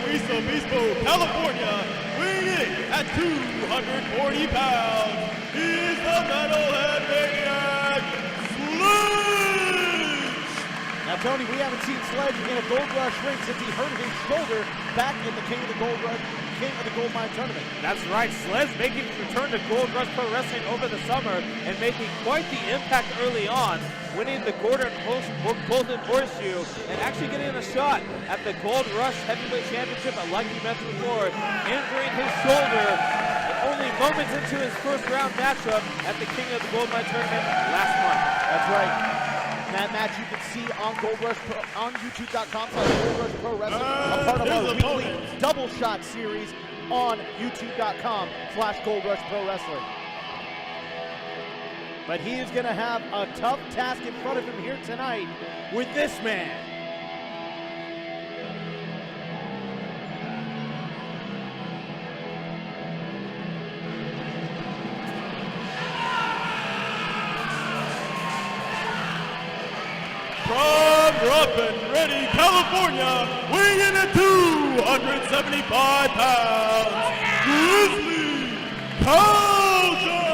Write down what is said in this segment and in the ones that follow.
East Obispo, California, weighing in at 240 pounds, he is the metalhead maniac, Sledge! Now, Tony, we haven't seen Sledge in a Gold Rush ring since he hurt his shoulder back in the King of the Goldmine tournament. That's right, Sledge making his return to Gold Rush Pro Wrestling over the summer and making quite the impact early on, winning the Golden Horseshoe and actually getting a shot at the Gold Rush Heavyweight Championship, but like you mentioned before, injuring his shoulder only moments into his first round matchup at the King of the Goldmine tournament last month. That's right. That match you can see on Gold Rush on YouTube.com/Gold Rush Pro Wrestling, a part of our weekly double shot series on YouTube.com/Gold Rush Pro Wrestling. But he is going to have a tough task in front of him here tonight with this man. From Rough and Ready, California, weighing in at 275 pounds, Grizzly Kal Jack!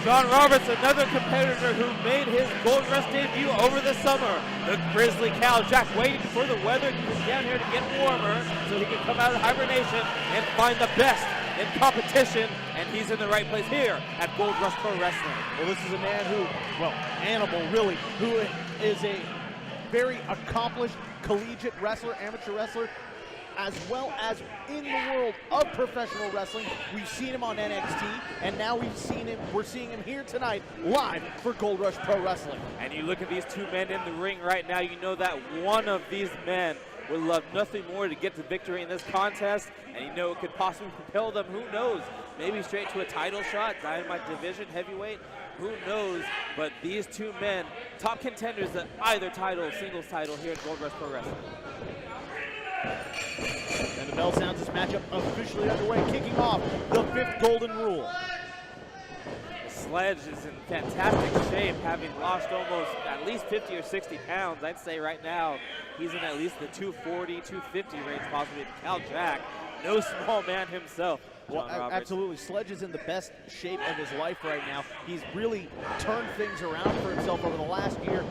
John Roberts, another competitor who made his Gold Rush debut over the summer. The Grizzly Kal Jack waiting for the weather to come down here to get warmer so he can come out of hibernation and find the best in competition, and he's in the right place here at Gold Rush Pro Wrestling. Well, this is a man who, well, animal really, who is a very accomplished collegiate wrestler, amateur wrestler, as well as in the world of professional wrestling. We've seen him on NXT, and now we're seeing him here tonight live for Gold Rush Pro Wrestling. And you look at these two men in the ring right now, you know that one of these men would love nothing more to get to victory in this contest, and you know it could possibly propel them, who knows, maybe straight to a title shot, Dynamite Division Heavyweight, who knows, but these two men, top contenders at either title, singles title here at Gold Rush Pro Wrestling. And the bell sounds, this matchup officially underway, kicking off the 5th Golden Rule. Sledge is in fantastic shape, having lost almost at least 50 or 60 pounds. I'd say right now he's in at least the 240, 250 range, possibly. Kal Jack, no small man himself. Well, absolutely. Sledge is in the best shape of his life right now. He's really turned things around for himself over the last year,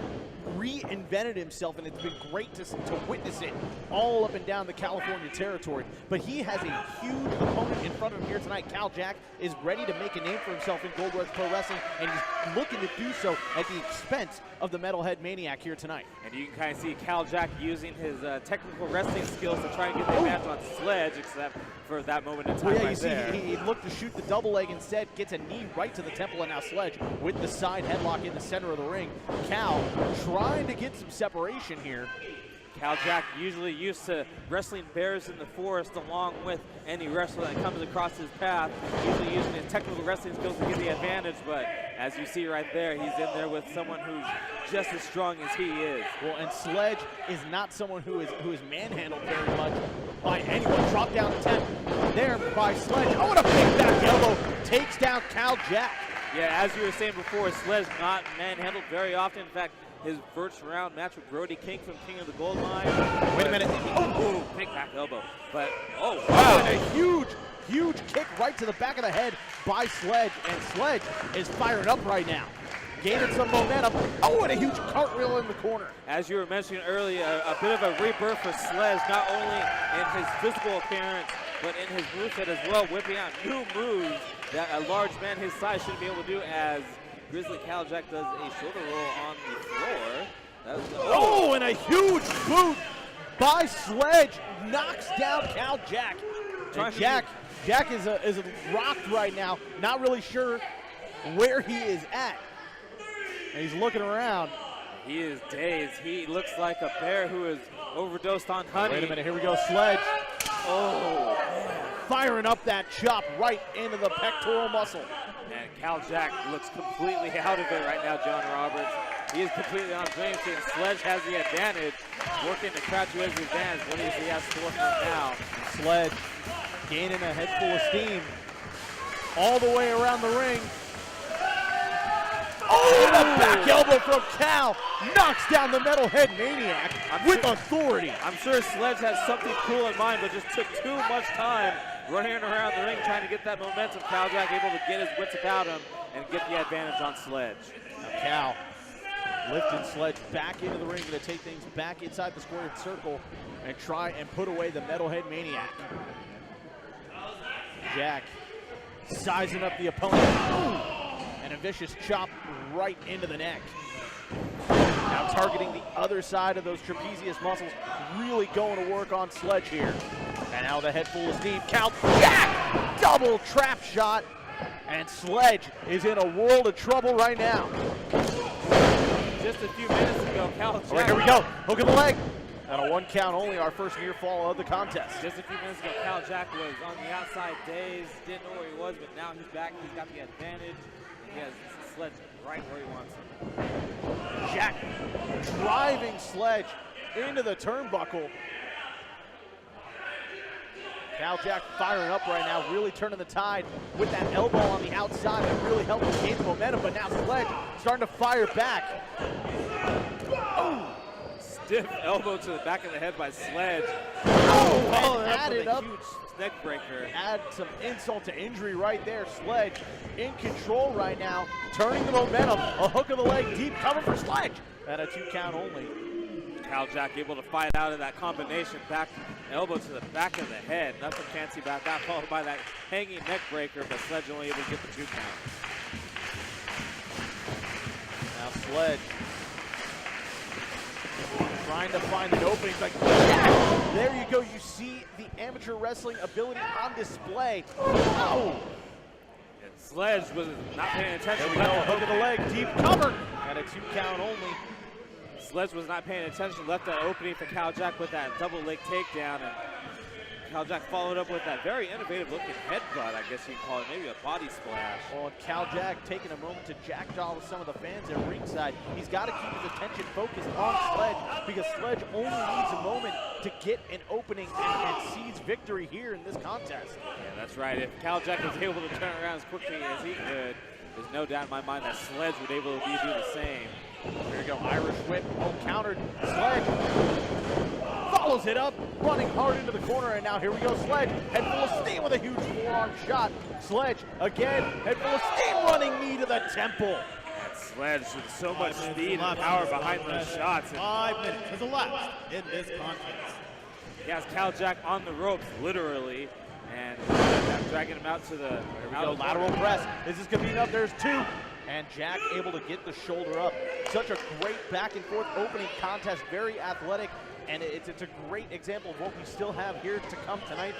reinvented himself, and it's been great to witness it all up and down the California territory. But he has a huge opponent in front of him here tonight. Kal Jack is ready to make a name for himself in Gold Rush Pro Wrestling, and he's looking to do so at the expense of the Metalhead Maniac here tonight. And you can kind of see Kal Jack using his technical wrestling skills to try and get the advantage on Sledge, except for that moment in time he looked to shoot the double leg, instead gets a knee right to the temple, and now Sledge with the side headlock in the center of the ring. Cal trying to get some separation here. Kal Jack usually used to wrestling bears in the forest along with any wrestler that comes across his path, usually using his technical wrestling skills to get the advantage, but as you see right there, he's in there with someone who's just as strong as he is. Well, and Sledge is not someone who is manhandled very much by anyone. Drop down attempt there by Sledge. Oh, and a big back elbow takes down Kal Jack. Yeah, as you were saying before, Sledge not manhandled very often. In fact, his first round match with Brody King from King of the Goldmine. Wait a minute. Oh, big back elbow. But, oh, wow. And a huge kick right to the back of the head by Sledge. And Sledge is fired up right now, gaining some momentum. Oh, and a huge cartwheel in the corner. As you were mentioning earlier, a bit of a rebirth for Sledge, not only in his physical appearance, but in his moveset as well, whipping out new moves that a large man his size shouldn't be able to do, as Grizzly Kal Jack does a shoulder roll on the floor. And a huge boot by Sledge knocks down Kal Jack. And Jack is rocked right now, not really sure where he is at. And he's looking around. He is dazed. He looks like a bear who is overdosed on honey. Wait a minute, here we go, Sledge. Oh, firing up that chop right into the pectoral muscle. And Kal Jack looks completely out of it right now, John Roberts. He is completely on Dream Team. Sledge has the advantage, working to crouch to his advantage. What does he have for him now? Sledge gaining a head full of steam all the way around the ring. Oh, and a back elbow from Cal. Knocks down the Metalhead Maniac with authority. I'm sure Sledge has something cool in mind, but just took too much time running around the ring trying to get that momentum. Kal Jack able to get his wits about him and get the advantage on Sledge. Now Cal lifting Sledge back into the ring, going to take things back inside the squared circle and try and put away the Metalhead Maniac. Jack sizing up the opponent. Ooh, and a vicious chop right into the neck. Now targeting the other side of those trapezius muscles, really going to work on Sledge here. And now the head full of steam. Kal Jack, double trap shot, and Sledge is in a world of trouble right now. Just a few minutes ago, Kal Jack. All right, here we go. Hook of the leg. And a 1 count only, our first near fall of the contest. Just a few minutes ago, Kal Jack was on the outside dazed, didn't know where he was, but now he's back. He's got the advantage. And he has Sledge right where he wants him. Jack driving Sledge into the turnbuckle. Kal Jack firing up right now, really turning the tide with that elbow on the outside that really helped him gain momentum, but now Sledge starting to fire back. Oh, stiff elbow to the back of the head by Sledge. Oh, and added up. Huge neck breaker. Add some insult to injury right there. Sledge in control right now, turning the momentum. A hook of the leg deep cover for Sledge. And a 2 count only. Kal Jack able to fight out of that combination, back elbow to the back of the head. Nothing fancy about that, followed by that hanging neck breaker, but Sledge only able to get the 2 count. Now Sledge trying to find an opening. Like, yeah! There you go. You see the amateur wrestling ability on display. Oh! And Sledge was not paying attention. There we go. Hook of the leg, deep cover, and a 2 count only. Sledge was not paying attention, left that opening for Kal Jack with that double leg takedown, and Kal Jack followed up with that very innovative looking headbutt, I guess you'd call it, maybe a body splash. Well, Kal Jack taking a moment to jackdaw with some of the fans at ringside. He's got to keep his attention focused on Sledge because Sledge only needs a moment to get an opening and seize victory here in this contest. Yeah, that's right. If Kal Jack was able to turn around as quickly as he could, there's no doubt in my mind that Sledge would be able to do the same. Here we go, Irish whip, countered. Sledge follows it up, running hard into the corner, and now here we go, Sledge, head full of steam with a huge forearm shot. Sledge, again, head full of steam, running knee to the temple. And Sledge with so much speed and power behind those shots. 5 minutes has elapsed in this contest. He has Kal Jack on the ropes, literally, and dragging him out to the lateral press. Is this going to be enough? There's 2. And Jack able to get the shoulder up. Such a great back and forth opening contest, very athletic, and it's a great example of what we still have here to come tonight.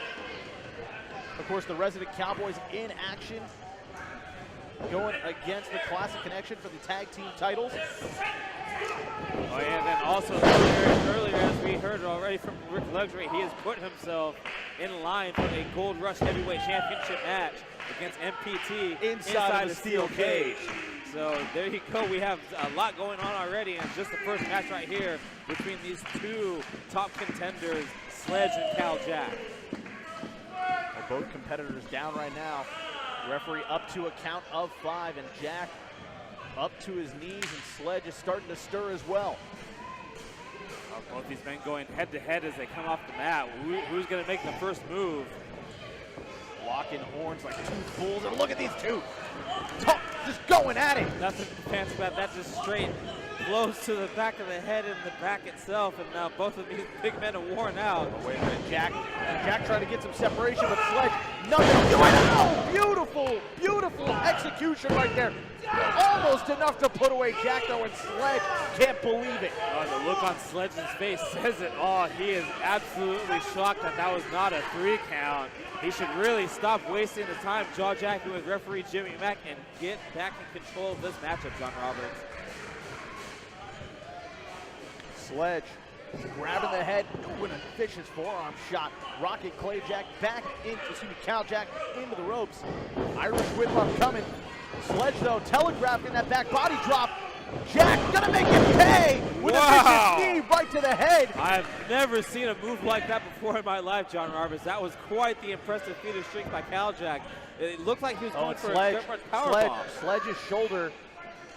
Of course, the Resident Cowboys in action, going against the Classic Connection for the tag team titles. Oh yeah, and then also earlier, as we heard already from Rick Luxury, he has put himself in line for a Gold Rush Heavyweight Championship match against MPT inside the steel cage. So there you go. We have a lot going on already, and it's just the first match right here between these 2 top contenders, Sledge and Kal Jack. Well, both competitors down right now. Referee up to a count of 5, and Jack up to his knees, and Sledge is starting to stir as well. Both these men going head to head as they come off the mat. Who's going to make the first move? Locking horns like 2 fools, and look at these 2. Just going at it. Nothing fancy about that, just straight blows to the back of the head and the back itself, and now both of these big men are worn out. Oh, wait a minute, Jack trying to get some separation, but Sledge, nothing doing it. Oh, beautiful, beautiful execution right there. Almost enough to put away Jack, though, and Sledge can't believe it. Oh, the look on Sledge's face says it all. He is absolutely shocked that that was not a 3 count. He should really stop wasting the time jaw-jacking with referee Jimmy Mack and get back in control of this matchup, John Roberts. Sledge grabbing the head with a vicious forearm shot. Rocket Clay Jack back into, Kal Jack into the ropes. Irish whip up coming. Sledge, though, telegraphing that back body drop. Jack gonna make it pay with a vicious knee right to the head. I've never seen a move like that before in my life, John Roberts. That was quite the impressive feat of strength by Kal Jack. It looked like he was going for a different power bomb. Sledge's shoulder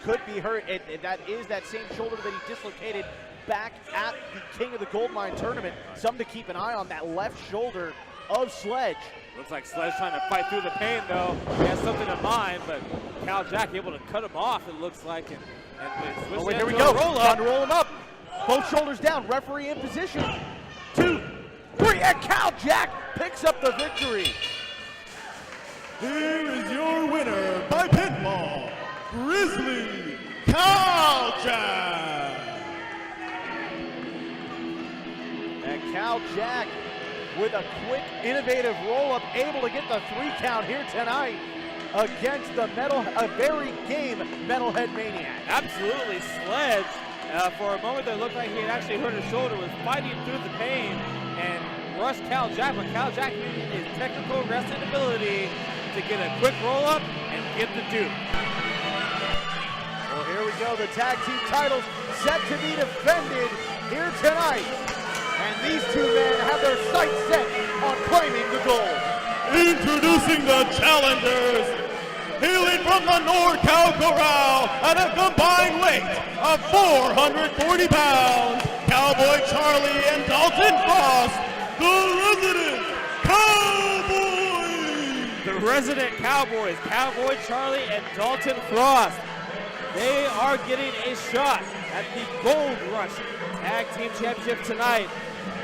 could be hurt. That is that same shoulder that he dislocated back at the King of the Goldmine tournament. Something to keep an eye on, that left shoulder of Sledge. Looks like Sledge trying to fight through the pain, though. He has something in mind, but Kal Jack able to cut him off, it looks like. And Here we go. Time to roll him up. Both shoulders down. Referee in position. 2, 3, and Kal Jack picks up the victory. Here is your winner by pinfall, Grizzly Kal Jack. And Kal Jack with a quick, innovative roll-up, able to get the 3 count here tonight against the very game Metalhead Maniac. Absolutely, Sledge. For a moment, there looked like he had actually hurt his shoulder, was fighting through the pain, and rushed Kal Jack, but Kal Jack used his technical wrestling ability to get a quick roll-up and get the dupe. Well, here we go. The tag team titles set to be defended here tonight. And these two men have their sights set on claiming the gold. Introducing the challengers, hailing from the NorCal Corral at a combined weight of 440 pounds, Cowboy Charlie and Dalton Frost, the Resident Cowboys. The Resident Cowboys, Cowboy Charlie and Dalton Frost. They are getting a shot at the Gold Rush Tag Team Championship tonight.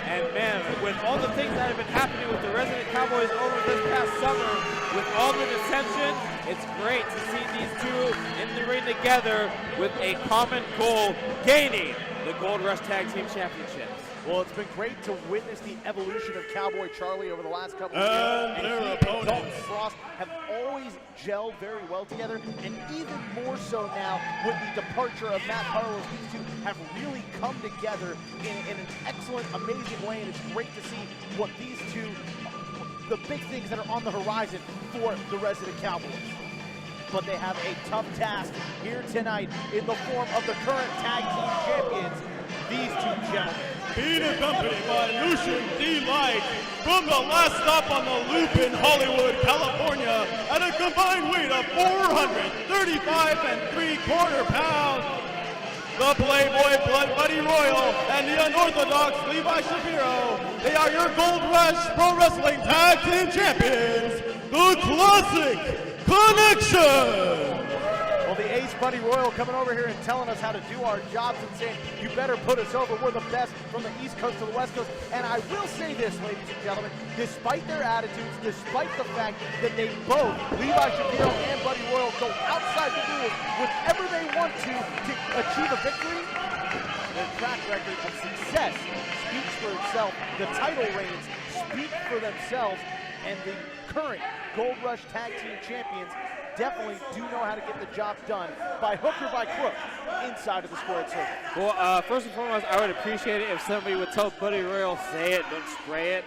And man, with all the things that have been happening with the Resident Cowboys over this past summer, with all the dissension, it's great to see these two in the ring together with a common goal, gaining the Gold Rush Tag Team Championships. Well, it's been great to witness the evolution of Cowboy Charlie over the last couple of years. And their he opponents, and Dalton Frost have always gelled very well together, and even more so now with the departure of Matt Carlos. These two have really come together in an excellent, amazing way, and it's great to see what these two, the big things that are on the horizon for the Resident Cowboys. But they have a tough task here tonight in the form of the current tag team champions, these two gentlemen. being accompanied by Lucian Delight from the last stop on the loop in Hollywood, California, at a combined weight of 435 3/4 pounds. The Playboy Blood Buddy Royal and the unorthodox Levi Shapiro. They are your Gold Rush Pro Wrestling Tag Team Champions, the Classic Connection. Well, the Ace Buddy Royal coming over here and telling us how to do our jobs and saying, you better put us over. We're the best from the East Coast to the West Coast. And I will say this, ladies and gentlemen, despite their attitudes, despite the fact that they both, Levi Shapiro and Buddy Royal, go outside the rules whenever they want to achieve a victory, their track record of success speaks for itself. The title reigns speak for themselves, and the current Gold Rush Tag Team Champions definitely do know how to get the job done by hook or by crook inside of the squared circle. Well, first and foremost, I would appreciate it if somebody would tell Buddy Royal, say it, don't spray it.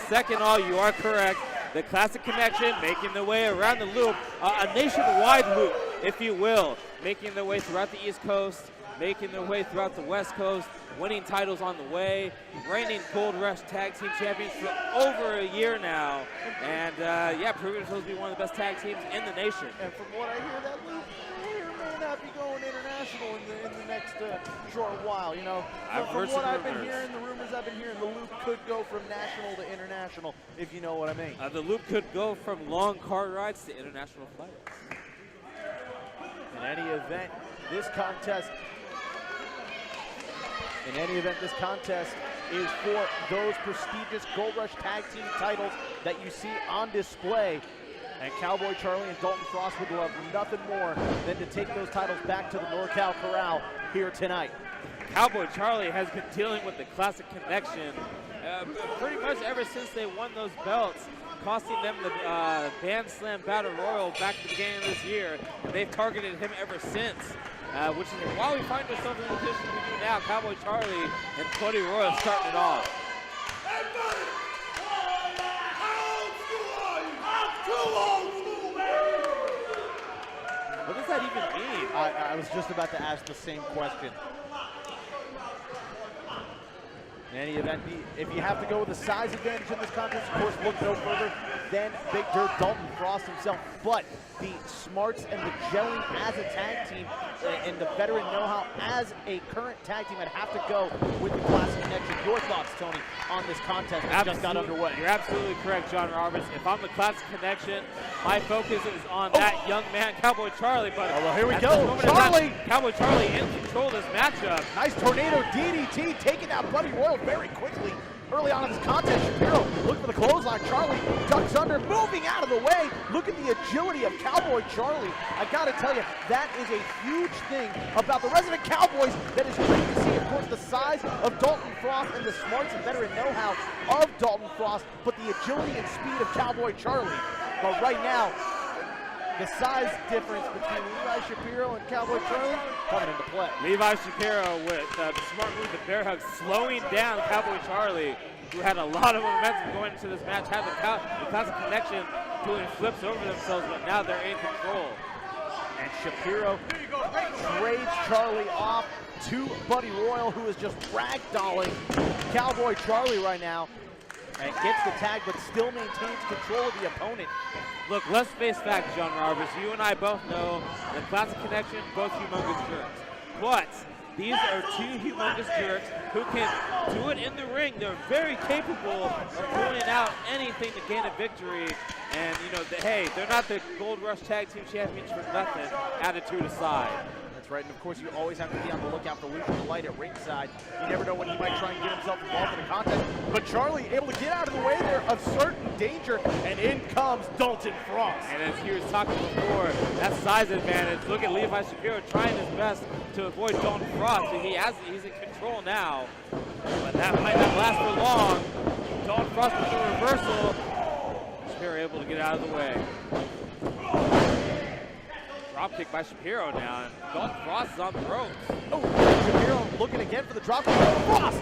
Second all, you are correct. The Classic Connection making their way around the loop, a nationwide loop, if you will, making their way throughout the East Coast, making their way throughout the West Coast, winning titles on the way, reigning Gold Rush Tag Team Champions for over a year now, and yeah, proving themselves to be one of the best tag teams in the nation. And from what I hear, that loop may or may not be going international in the next short while. You know, from what I've been hearing, the rumors I've been hearing, the loop could go from national to international, if you know what I mean. The loop could go from long car rides to international flights. In any event, this contest is for those prestigious Gold Rush Tag Team titles that you see on display. And Cowboy Charlie and Dalton Frost would love nothing more than to take those titles back to the NorCal Corral here tonight. Cowboy Charlie has been dealing with the Classic Connection pretty much ever since they won those belts, costing them the Band Slam Battle Royal back at the beginning of this year. And they've targeted him ever since. Which is why we find ourselves in the position we do now. Cowboy Charlie and Buddy Royal starting it off. Hey, buddy! I'm too old school, baby! What does that even mean? I was just about to ask the same question. In any event, if you have to go with the size advantage in this contest, of course, look no further than Big Dirt Dalton Frost himself. But the smarts and the gelling as a tag team and the veteran know-how as a current tag team, I'd have to go with the Classic Connection. Your thoughts, Tony, on this contest that just got underway? You're absolutely correct, John Roberts. If I'm the Classic Connection, my focus is on that young man, Cowboy Charlie. But well, here we go. Charlie! Cowboy Charlie in control of this matchup. Nice tornado DDT, taking out Buddy Royal very quickly. Early on in this contest, Shapiro looked for the clothesline. Charlie ducks under, moving out of the way. Look at the agility of Cowboy Charlie. I gotta tell you, that is a huge thing about the Resident Cowboys that is great to see. Of course, the size of Dalton Frost and the smarts and veteran know-how of Dalton Frost, but the agility and speed of Cowboy Charlie. But right now, the size difference between Levi Shapiro and Cowboy Charlie coming into play. Levi Shapiro with the smart move, the bear hug, slowing down Cowboy Charlie, who had a lot of momentum going into this match, had the Classic Connection doing flips over themselves, but now they're in control. And Shapiro trades Charlie off to Buddy Royal, who is just ragdolling Cowboy Charlie right now, and gets the tag, but still maintains control of the opponent. Look, let's face facts, John Roberts. You and I both know the Classic Connection, both humongous jerks. But these are two humongous jerks who can do it in the ring. They're very capable of pulling out anything to gain a victory. And, you know, hey, they're not the Gold Rush Tag Team Champions for nothing, attitude aside. That's right, and of course you always have to be on the lookout for Lucian Delight at ringside. You never know when he might try and get himself involved in a contest. But Charlie able to get out of the way there of certain danger, and in comes Dalton Frost. And as he was talking before, that size advantage. Look at Levi Shapiro trying his best to avoid Dalton Frost. He's in control now, but that might not last for long. Dalton Frost with the reversal. Shapiro able to get out of the way. Drop kick by Shapiro now, and Dalton Frost is on the ropes. Oh, Shapiro looking again for the drop kick. Frost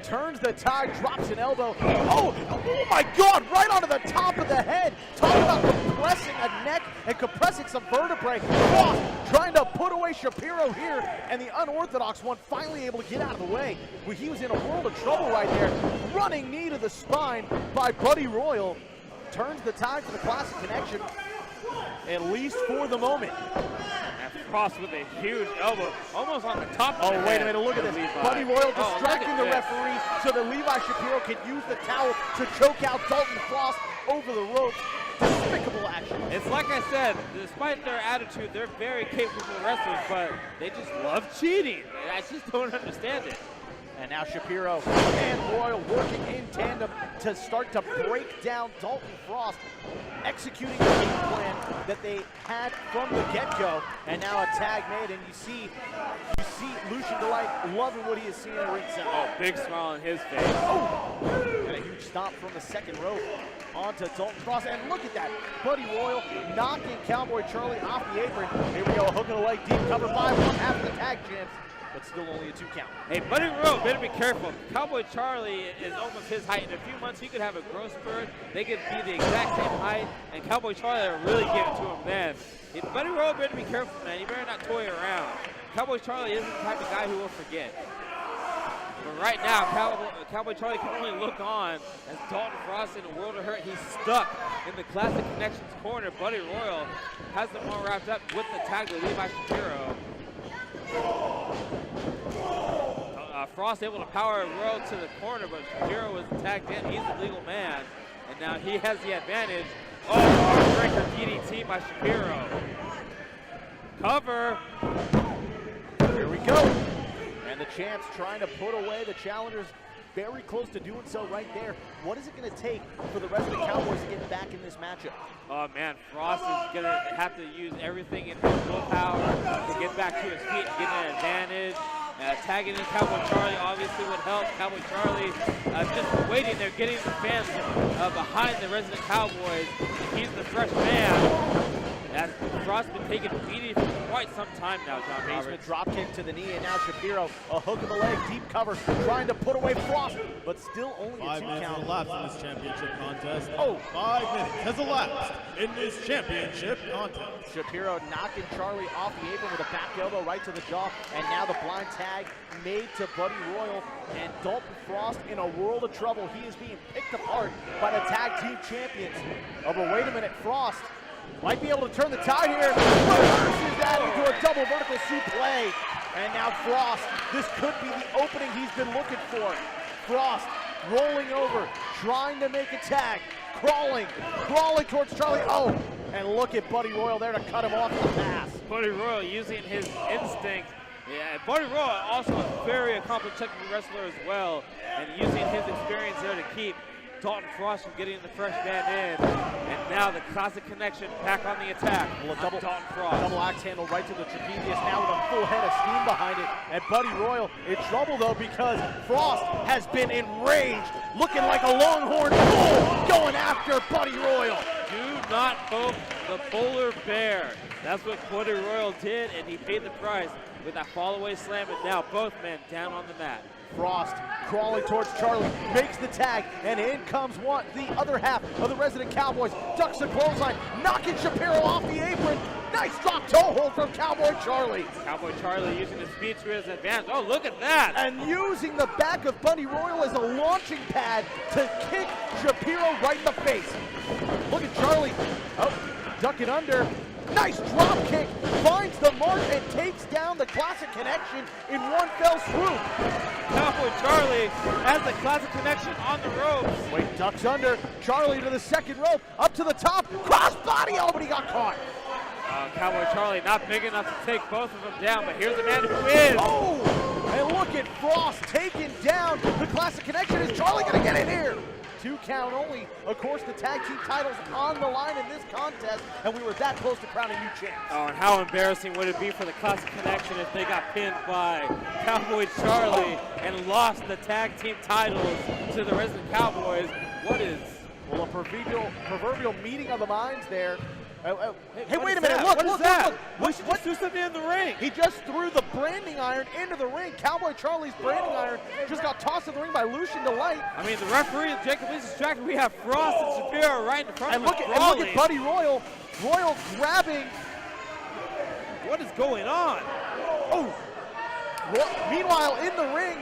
turns the tide, drops an elbow. Oh my God, right onto the top of the head. Talk about compressing a neck and compressing some vertebrae. Frost trying to put away Shapiro here, and the unorthodox one finally able to get out of the way. Well, he was in a world of trouble right there. Running knee to the spine by Buddy Royal. Turns the tide for the Classic Connection, at least for the moment. And Frost with a huge elbow, almost on the top of the wait head. a minute, look at this. Levi. Buddy Royal Oh, distracting the look at referee so that Levi Shapiro can use the towel to choke out Dalton Frost over the ropes. Despicable action. It's like I said, despite their attitude, they're very capable wrestlers, but they just love cheating. I just don't understand it. And now Shapiro and Royal working in tandem to start to break down Dalton Frost, executing the game plan that they had from the get-go. And now a tag made, and you see Lucian Delight loving what he is seeing at ringside. Oh, big smile on his face. Oh, and a huge stomp from the second rope onto Dalton Frost. And look at that, Buddy Royal knocking Cowboy Charlie off the apron. Here we go, a hook and a leg deep, cover 5, one half of the tag champs, but still only a 2 count. Hey, Buddy Royal, better be careful. Cowboy Charlie is almost his height. In a few months, he could have a growth spurt. They could be the exact same height, and Cowboy Charlie will really get it to him then. Hey, Buddy Royal, better be careful, man. You better not toy around. Cowboy Charlie isn't the type of guy who will forget. But right now, Cowboy Charlie can only look on as Dalton Frost in a world of hurt. He's stuck in the Classic Connections corner. Buddy Royal has them all wrapped up with the tag to Levi Shapiro. Frost able to power Royal to the corner, but Shapiro was tagged in. He's the legal man, and now he has the advantage. Oh, heartbreaker DDT by Shapiro. Cover. Here we go. And the champs trying to put away the challengers. Very close to doing so right there. What is it going to take for the Resident Cowboys to get back in this matchup? Oh man, Frost is going to have to use everything in his willpower to get back to his feet and get an advantage. Tagging in Cowboy Charlie obviously would help. Cowboy Charlie just waiting there, getting the fans behind the Resident Cowboys. He's the fresh man. As Frost's been taking beating for quite some time now, John Basement Roberts. drop kick to the knee, and now Shapiro, a hook in the leg, deep cover, trying to put away Frost, but still only a 5 2 minutes count. has elapsed in this championship contest. Oh. 5 minutes has elapsed in this championship contest. Shapiro knocking Charlie off the apron with a back elbow right to the jaw, and now the blind tag made to Buddy Royal, and Dalton Frost in a world of trouble. He is being picked apart by the tag team champions. Oh, but wait a minute, Frost might be able to turn the tide here. Reverses that into a double vertical suplex. And now Frost, this could be the opening he's been looking for. Frost rolling over, trying to make a tag, crawling towards Charlie. Oh, and look at Buddy Royal there to cut him off the pass. Buddy Royal using his instinct. Yeah, Buddy Royal also a very accomplished technical wrestler as well, and using his experience there to keep Dalton Frost from getting the fresh man in. And now the classic connection back on the attack. Well, a double Dalton Frost. Double axe handle right to the trapezius, now with a full head of steam behind it. And Buddy Royal in trouble though, because Frost has been enraged, looking like a longhorn bull, going after Buddy Royal. Do not poke the polar bear. That's what Buddy Royal did, and he paid the price with that fall-away slam, and now both men down on the mat. Frost crawling towards Charlie, makes the tag, and in comes the other half of the Resident Cowboys, ducks the clothesline, knocking Shapiro off the apron. Nice drop toe hold from Cowboy Charlie. Cowboy Charlie using his speed to his advantage. Oh, look at that! And using the back of Buddy Royal as a launching pad to kick Shapiro right in the face. Look at Charlie, ducking under. Nice drop kick, finds the mark and takes down the classic connection in one fell swoop. Cowboy Charlie has the classic connection on the ropes. Wait, ducks under, Charlie to the second rope, up to the top, cross body, oh, but he got caught. Cowboy Charlie not big enough to take both of them down, but here's a man who is. Oh, and look at Frost taking down the classic connection. Is Charlie gonna get in here? 2 count only. Of course, the tag team titles on the line in this contest, and we were that close to crowning new champs. Oh, and how embarrassing would it be for the Classic Connection if they got pinned by Cowboy Charlie and lost the tag team titles to the Resident Cowboys? What is... Well, a proverbial meeting of the minds there. Hey, what wait is a minute, that? look, What is look, that? look. We should just do something in the ring. He just threw the branding iron into the ring. Cowboy Charlie's branding iron just got tossed in the ring by Lucian Delight. I mean, the referee and Jacob is distracted. We have Frost and Shapiro right in front And of look us. at Buddy Royal. Royal grabbing. What is going on? Oh. Meanwhile, in the ring,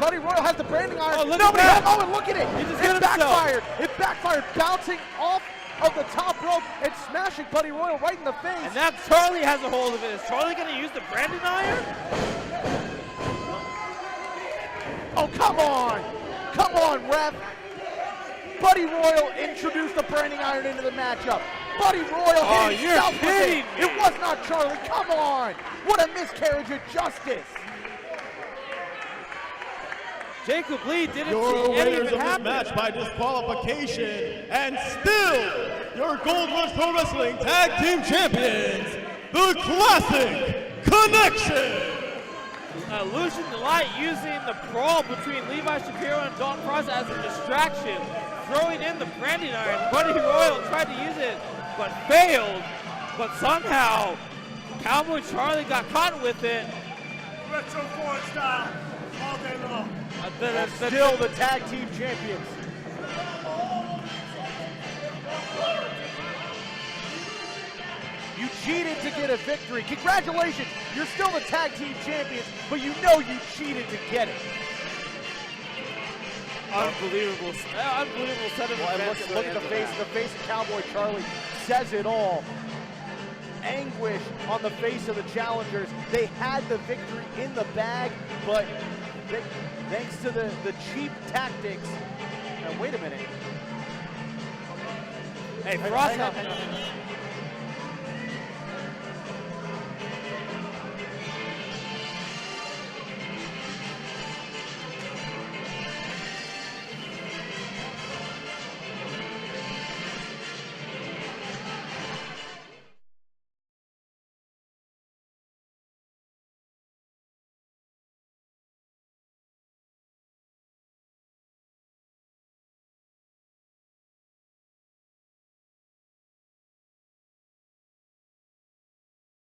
Buddy Royal has the branding iron. Oh, look at that. Oh, and look at it. He just It hit himself. backfired. It backfired, bouncing off of the top rope and smashing Buddy Royal right in the face. And now Charlie has a hold of it. Is Charlie going to use the branding iron? Oh, come on. Come on, ref. Buddy Royal introduced the branding iron into the matchup. Buddy Royal hit himself with kidding it. me. It was not Charlie. Come on. What a miscarriage of justice. Jacob Lee didn't Your see any winners of it of this happen. match by disqualification, and still your Gold Rush Pro Wrestling Tag Team Champions, the Classic Connection. Lucian Delight using the brawl between Levi Shapiro and Dalton Frost as a distraction, throwing in the branding iron. Buddy Royal tried to use it, but failed. But somehow, Cowboy Charlie got caught with it. Retro forward style, all day long. Still the tag team champions. You cheated to get a victory. Congratulations, you're still the tag team champions, but you know you cheated to get it. Unbelievable set of events. Look at the face of Cowboy Charlie says it all. Anguish on the face of the challengers. They had the victory in the bag, but thanks to the cheap tactics. Now wait a minute. Hey, Frost.